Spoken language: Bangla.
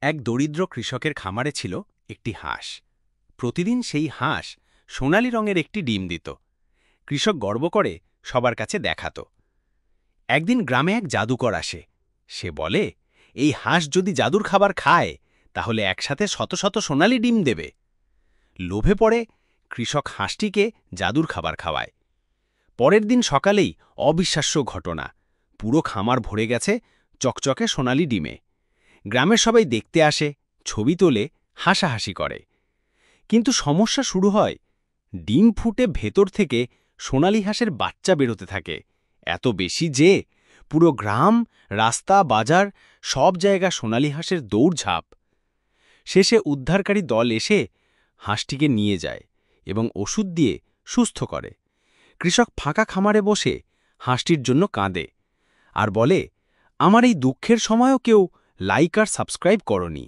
এক দরিদ্র কৃষকের খামারে ছিল একটি হাঁস। প্রতিদিন সেই হাঁস সোনালি রঙের একটি ডিম দিত। কৃষক গর্ব করে সবার কাছে দেখাত। একদিন গ্রামে এক জাদুকর আসে। সে বলে, এই হাঁস যদি জাদুর খাবার খায় তাহলে একসাথে শত শত সোনালি ডিম দেবে। লোভে পড়ে কৃষক হাঁসটিকে জাদুর খাবার খাওয়ায়। পরের দিন সকালেই অবিশ্বাস্য ঘটনা, পুরো খামার ভরে গেছে চকচকে সোনালি ডিমে। গ্রামের সবাই দেখতে আসে, ছবি তোলে, হাসাহাসি করে। কিন্তু সমস্যা শুরু হয়। ডিম ফুটে ভেতর থেকে সোনালি হাঁসের বাচ্চা বেরোতে থাকে, এত বেশি যে পুরো গ্রাম, রাস্তা, বাজার সব জায়গা সোনালি হাঁসের দৌড়ঝাঁপ। শেষে উদ্ধারকারী দল এসে হাঁসটিকে নিয়ে যায় এবং ওষুধ দিয়ে সুস্থ করে। কৃষক ফাঁকা খামারে বসে হাঁসটির জন্য কাঁদে আর বলে, আমার এই দুঃখের সময়ও কেউ লাইক আর সাবস্ক্রাইব করনি।